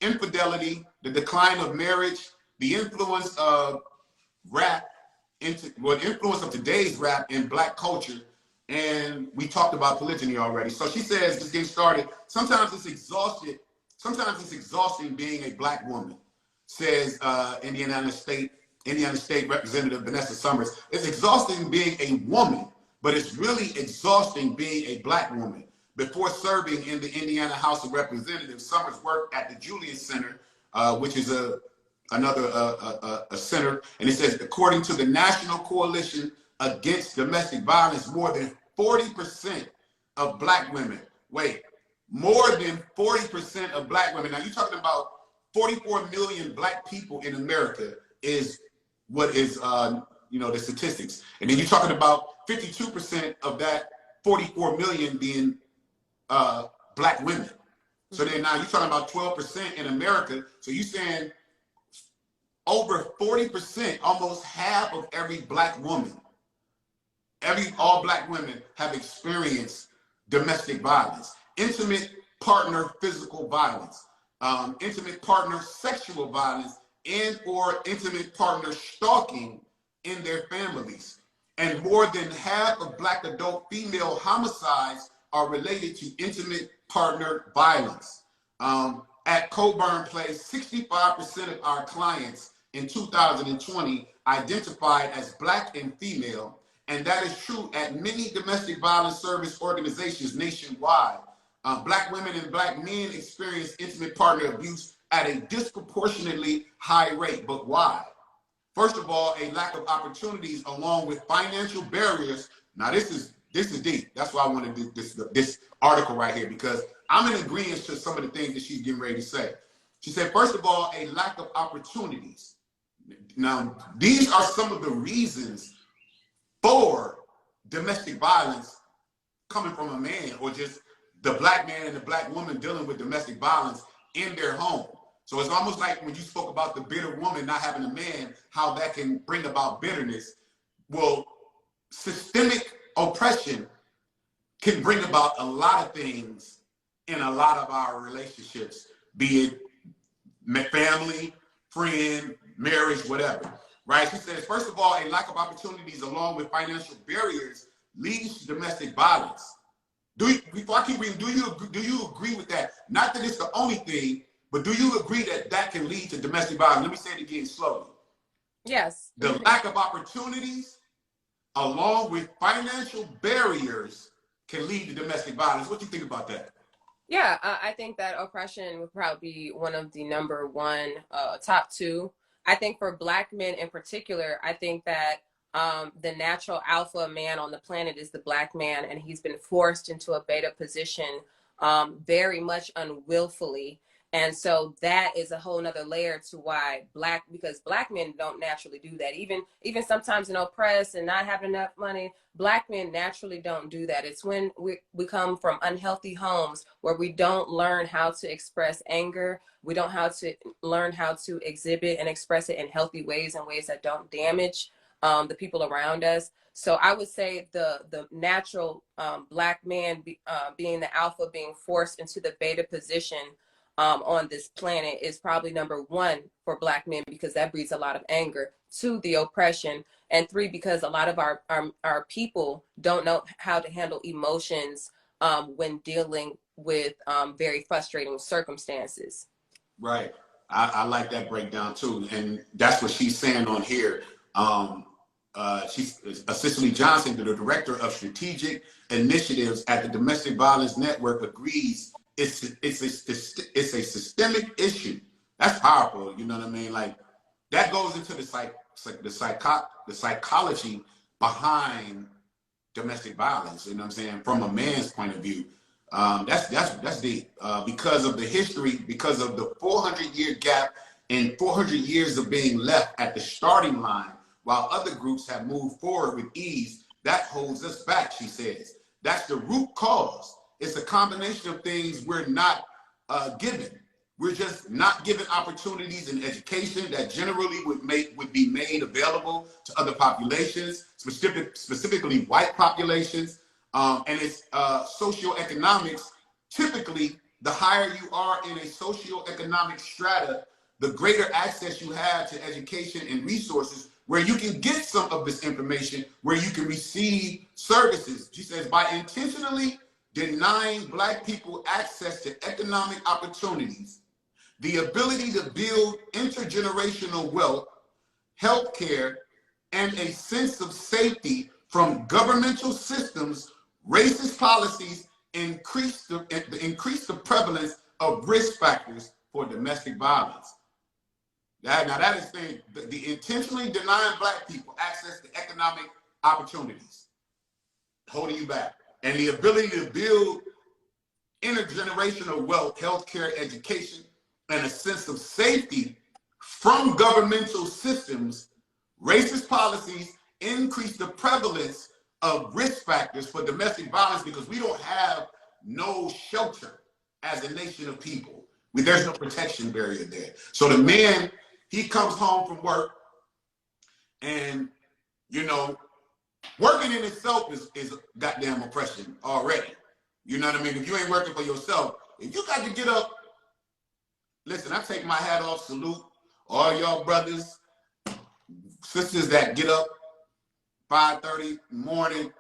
infidelity, the decline of marriage, the influence of rap, influence of today's rap in Black culture, and we talked about polygyny already. So she says, just getting started, sometimes it's exhausting being a Black woman, says Indiana State Representative Vanessa Summers. It's exhausting being a woman, but it's really exhausting being a Black woman. Before serving in the Indiana House of Representatives, Summers worked at the Julius Center, which is another center, and it says, according to the National Coalition Against Domestic Violence, more than 40% of Black women, more than 40% of Black women, now you're talking about 44 million Black people in America is what is, you know, the statistics. And then you're talking about 52% of that 44 million being Black women. So then now you're talking about 12% in America. So you're saying over 40%, almost half of every Black woman, all Black women have experienced domestic violence, intimate partner physical violence, intimate partner sexual violence, and or intimate partner stalking in their families. And more than half of Black adult female homicides are related to intimate partner violence. At Coburn Place, 65% of our clients in 2020 identified as Black and female, and that is true at many domestic violence service organizations nationwide. Black women and Black men experience intimate partner abuse at a disproportionately high rate. But why? First of all, a lack of opportunities along with financial barriers. Now this is deep. That's why I wanted to do this article right here, because I'm in agreement to some of the things that she's getting ready to say. She said, first of all, a lack of opportunities. Now, these are some of the reasons for domestic violence coming from a man, or just the Black man and the Black woman dealing with domestic violence in their home. So it's almost like when you spoke about the bitter woman not having a man, how that can bring about bitterness. Well, systemic oppression can bring about a lot of things in a lot of our relationships, be it family, friend, marriage, whatever, right? She says, first of all, a lack of opportunities along with financial barriers leads to domestic violence. Before I keep reading, do you agree with that? Not that it's the only thing, but do you agree that that can lead to domestic violence? Let me say it again slowly. Yes. The lack of opportunities along with financial barriers can lead to domestic violence. What do you think about that? Yeah, I think that oppression would probably be one of the number one, top two. I think for Black men in particular, I think that the natural alpha man on the planet is the Black man, and he's been forced into a beta position very much unwillfully. And so that is a whole nother layer to why because Black men don't naturally do that. Even sometimes oppressed and not having enough money, Black men naturally don't do that. It's when we come from unhealthy homes where we don't learn how to express anger. We don't learn how to exhibit and express it in healthy ways and ways that don't damage the people around us. So I would say the natural Black man being the alpha, being forced into the beta position on this planet is probably number one for Black men, because that breeds a lot of anger. Two, the oppression. And three, because a lot of our people don't know how to handle emotions when dealing with very frustrating circumstances. Right. I like that breakdown too. And that's what she's saying on here. She's Cicely Johnson, the director of strategic initiatives at the Domestic Violence Network, agrees it's a systemic issue. That's powerful. You know what I mean? Like that goes into the psychology behind domestic violence. You know what I'm saying? From a man's point of view, that's deep because of the history, because of the 400-year gap and 400 years of being left at the starting line, while other groups have moved forward with ease. That holds us back, she says. That's the root cause. It's a combination of things we're not given. We're just not given opportunities in education that generally would be made available to other populations, specifically white populations. And it's socioeconomics. Typically, the higher you are in a socioeconomic strata, the greater access you have to education and resources where you can get some of this information, where you can receive services. She says, by intentionally denying Black people access to economic opportunities, the ability to build intergenerational wealth, healthcare, and a sense of safety from governmental systems, racist policies increase the prevalence of risk factors for domestic violence. Now that is saying the intentionally denying Black people access to economic opportunities, holding you back, and the ability to build intergenerational wealth, healthcare, education, and a sense of safety from governmental systems, racist policies increase the prevalence of risk factors for domestic violence because we don't have no shelter as a nation of people. There's no protection barrier there. So the man, he comes home from work and, working in itself is goddamn oppression already. You know what I mean? If you ain't working for yourself, if you got to get up, listen, I take my hat off, salute all y'all brothers, sisters that get up 5:30 in the morning,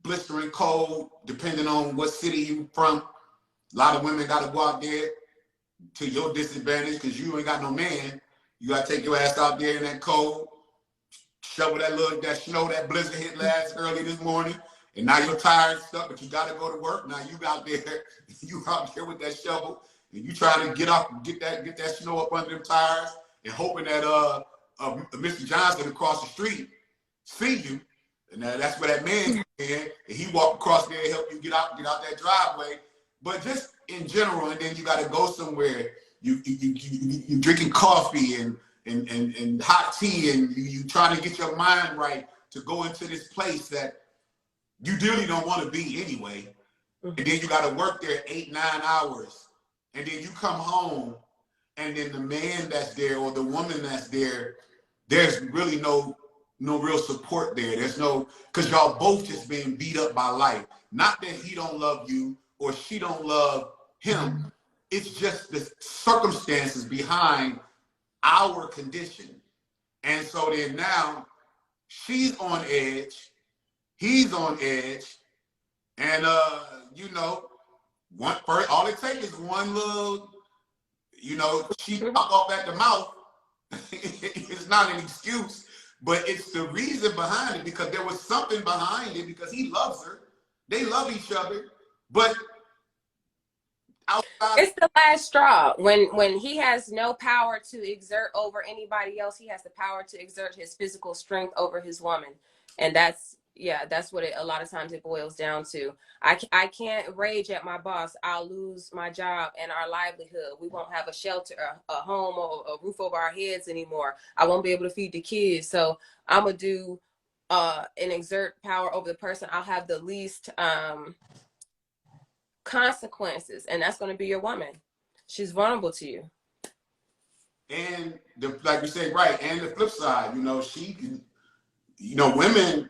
blistering cold, depending on what city you from. A lot of women got to go out there to your disadvantage because you ain't got no man. You got to take your ass out there in that cold, shovel that snow, that blizzard hit last early this morning, and now you're tired and stuff, but you got to go to work. Now you out there with that shovel, and you trying to get up and get that snow up under them tires, and hoping that Mr. Johnson across the street see you. And that's where that man came in, and he walked across there and help you get out that driveway. But just in general, and then you got to go somewhere. You drinking coffee and hot tea, and you trying to get your mind right to go into this place that you really don't want to be anyway. And then you got to work there 8-9 hours, and then you come home, and then the man that's there or the woman that's there, there's really no real support there. There's no, because y'all both just being beat up by life. Not that he don't love you or she don't love him. It's just the circumstances behind our condition. And so then now she's on edge, he's on edge, and you know, all it takes is one little, you know, she pop off at the mouth. It's not an excuse, but it's the reason behind it, because there was something behind it, because he loves her. They love each other, but outside, it's the last straw. When he has no power to exert over anybody else, he has the power to exert his physical strength over his woman. And that's what a lot of times it boils down to. I can't rage at my boss. I'll lose my job and our livelihood. We won't have a shelter, a home, or a roof over our heads anymore. I won't be able to feed the kids. So I'm going to do and exert power over the person I'll have the least consequences, and that's going to be your woman. She's vulnerable to you. And like you said, right, and the flip side, you know, she can, you know, women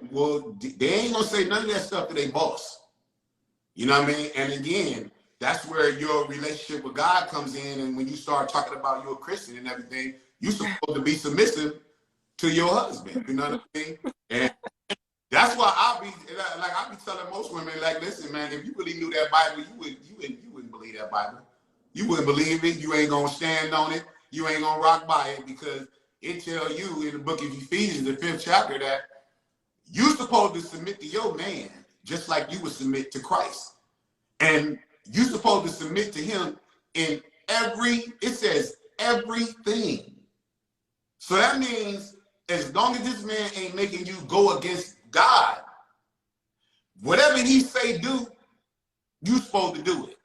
they ain't gonna say none of that stuff to their boss. You know what I mean? And again, that's where your relationship with God comes in. And when you start talking about you're a Christian and everything, you're supposed to be submissive to your husband. You know what I mean? And that's why I be telling most women, like, listen, man, if you really knew that Bible, you wouldn't believe that Bible. You wouldn't believe it. You ain't gonna stand on it. You ain't gonna rock by it, because it tells you in the book of Ephesians, the 5th chapter, that you're supposed to submit to your man just like you would submit to Christ. And you're supposed to submit to him in it says everything. So that means as long as this man ain't making you go against God, whatever he say do, you supposed to do it.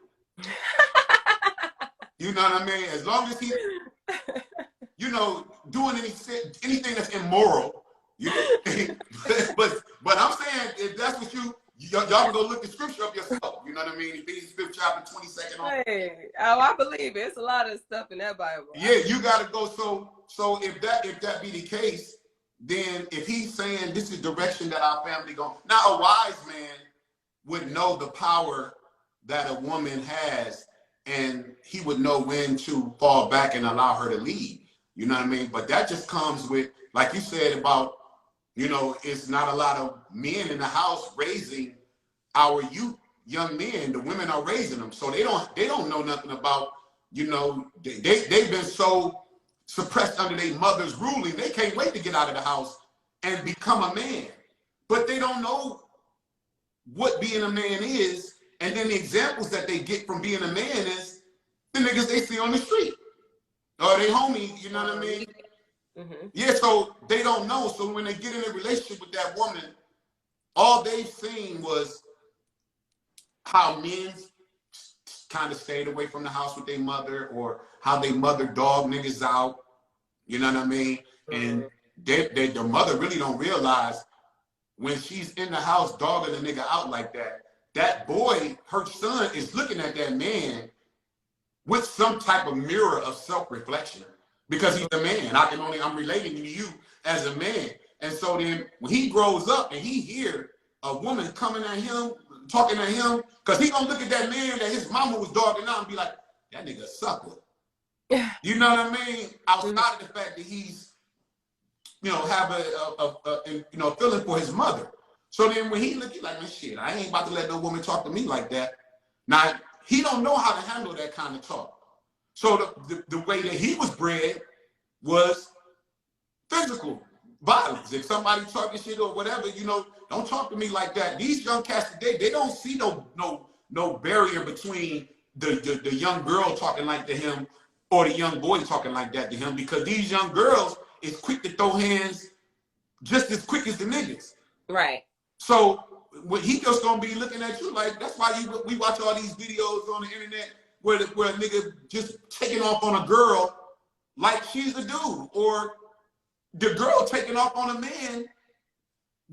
You know what I mean? As long as he, you know, doing anything that's immoral, you know, but I'm saying, if that's what y'all can go look the scripture up yourself. You know what I mean? Ephesians 5th chapter 22nd. Hey, I believe it. It's a lot of stuff in that Bible. Yeah, you got to go. So if that be the case, then if he's saying this is the direction that our family going, now a wise man would know the power that a woman has, and he would know when to fall back and allow her to lead. You know what I mean? But that just comes with, like you said about, you know, it's not a lot of men in the house raising our young men. The women are raising them, so they don't know nothing about, you know, they've been so suppressed under their mother's ruling. They can't wait to get out of the house and become a man, but they don't know what being a man is. And then the examples that they get from being a man is the niggas they see on the street or they homies. You know what I mean? Mm-hmm. Yeah, so they don't know. So when they get in a relationship with that woman, all they've seen was how men kind of stayed away from the house with their mother, or how they mother dog niggas out. You know what I mean? Mm-hmm. And the mother really don't realize when she's in the house dogging a nigga out like that, that boy, her son, is looking at that man with some type of mirror of self-reflection. Because he's a man. I'm relating to you as a man. And so then when he grows up and he hear a woman coming at him, talking at him, because he gonna look at that man that his mama was dogging out and be like, that nigga a sucker. You know what I mean? Outside of the fact that he's, you know, have a feeling for his mother. So then when he look, he's like, man, shit, I ain't about to let no woman talk to me like that. Now, he don't know how to handle that kind of talk. So the way that he was bred was physical violence. If somebody talking shit or whatever, you know, don't talk to me like that. These young cats today, they don't see no barrier between the young girl talking like to him or the young boy talking like that to him, because these young girls is quick to throw hands just as quick as the niggas. Right. So when he just gonna be looking at you like, that's why we watch all these videos on the internet where a nigga just taking off on a girl like she's a dude, or the girl taking off on a man.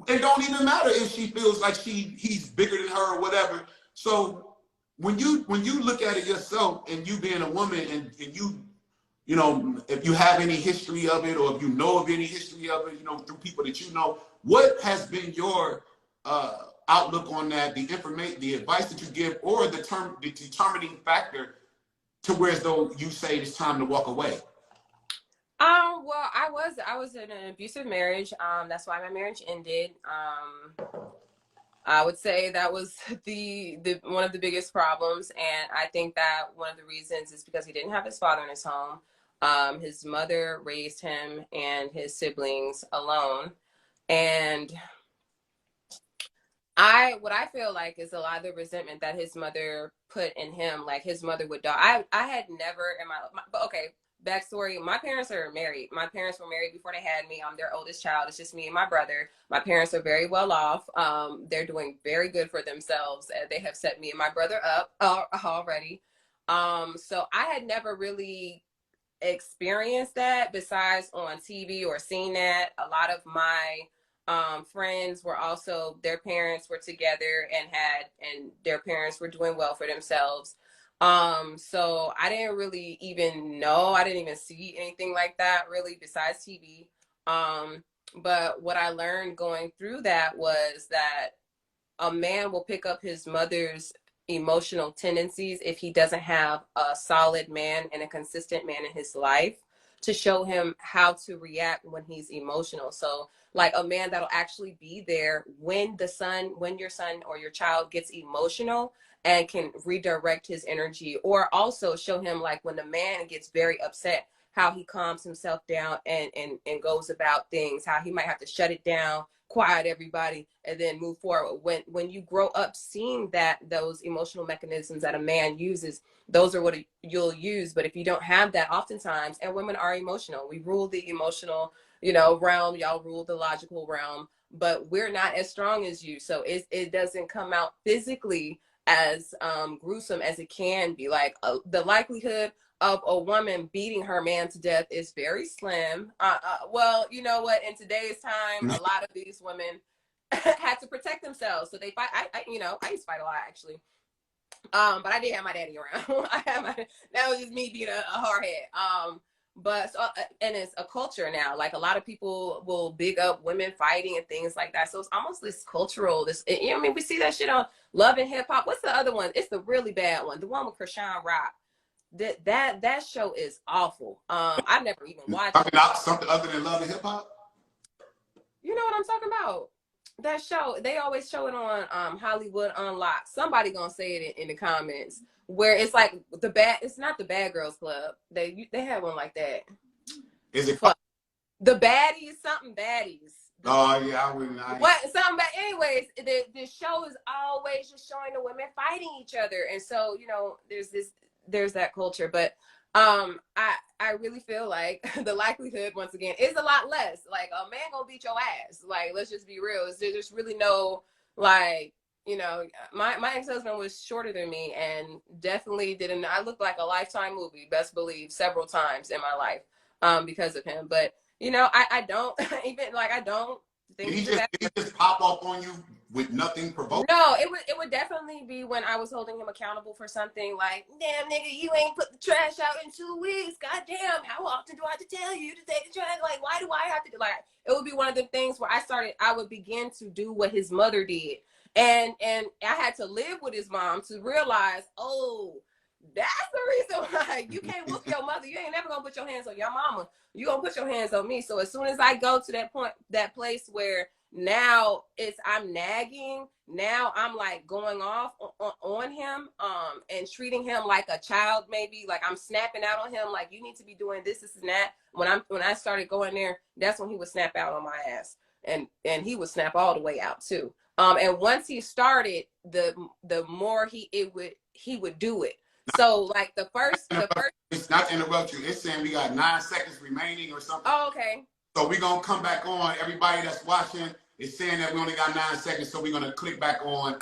It don't even matter if she feels like he's bigger than her or whatever. So when you look at it yourself, and you being a woman, and you know, if you have any history of it, or if you know of any history of it, you know, through people that you know, what has been your outlook on that, the information, the advice that you give, or the determining factor to where as though you say it's time to walk away? Well, I was in an abusive marriage. That's why my marriage ended. I would say that was the one of the biggest problems, and I think that one of the reasons is because he didn't have his father in his home. His mother raised him and his siblings alone, and what I feel like is a lot of the resentment that his mother put in him. Like his mother would die. I had never in but okay, backstory. My parents are married. My parents were married before they had me. I'm their oldest child. It's just me and my brother. My parents are very well off. They're doing very good for themselves. They have set me and my brother up already. So I had never really experienced that besides on TV or seen that. A lot of my friends were also, their parents were together and their parents were doing well for themselves. So I didn't really even know, I didn't even see anything like that really besides TV. But what I learned going through that was that a man will pick up his mother's emotional tendencies if he doesn't have a solid man and a consistent man in his life to show him how to react when he's emotional. So like a man that'll actually be there when your son or your child gets emotional and can redirect his energy, or also show him like when the man gets very upset, how he calms himself down and goes about things, how he might have to shut it down, quiet everybody, and then move forward. When you grow up seeing those emotional mechanisms that a man uses, those are what you'll use. But if you don't have that, oftentimes, and women are emotional, we rule the emotional, realm, y'all rule the logical realm, but we're not as strong as you. So it doesn't come out physically as gruesome as it can be. Like the likelihood of a woman beating her man to death is very slim. Well, you know what? In today's time, a lot of these women had to protect themselves, so they fight. I used to fight a lot actually, but I did have my daddy around. That was just me being a hardhead. But so, and it's a culture now. Like a lot of people will big up women fighting and things like that. So it's almost this cultural. We see that shit on Love and Hip Hop. What's the other one? It's the really bad one, the one with Krishan Rock. That show is awful. I've never even watched it. Something other than Love and Hip Hop? You know what I'm talking about? That show, they always show it on Hollywood Unlocked. Somebody gonna say it in the comments, where it's like it's not the Bad Girls Club. They had one like that. Is it the baddies? Something baddies. Oh yeah, I wouldn't. Something bad. Anyways, the show is always just showing the women fighting each other, and so there's that culture. But I really feel like the likelihood, once again, is a lot less. Like a man gonna beat your ass. Like, let's just be real. There's really no, like, my ex-husband was shorter than me and definitely I looked like a Lifetime movie, best believe, several times in my life because of him. But I don't even I don't think did he just pop up on you with nothing provoked? No, it would definitely be when I was holding him accountable for something, like, damn nigga, you ain't put the trash out in 2 weeks. Goddamn, how often do I have to tell you to take the trash? Like, why do I have to do, like, it would be one of the things where I would begin to do what his mother did. And I had to live with his mom to realize, oh, that's the reason why you can't whoop your mother. You ain't never gonna put your hands on your mama. You gonna put your hands on me. So as soon as I go to that place where now I'm nagging, now I'm like going off on him, and treating him like a child, maybe like I'm snapping out on him, like you need to be doing this and that. When I started going there, that's when he would snap out on my ass, and he would snap all the way out too. And once he started, the more he would do it. So like the first. It's not to interrupt you. It's saying we got 9 seconds remaining or something. Oh, okay. So we're gonna come back on. Everybody that's watching is saying that we only got 9 seconds, so we're gonna click back on.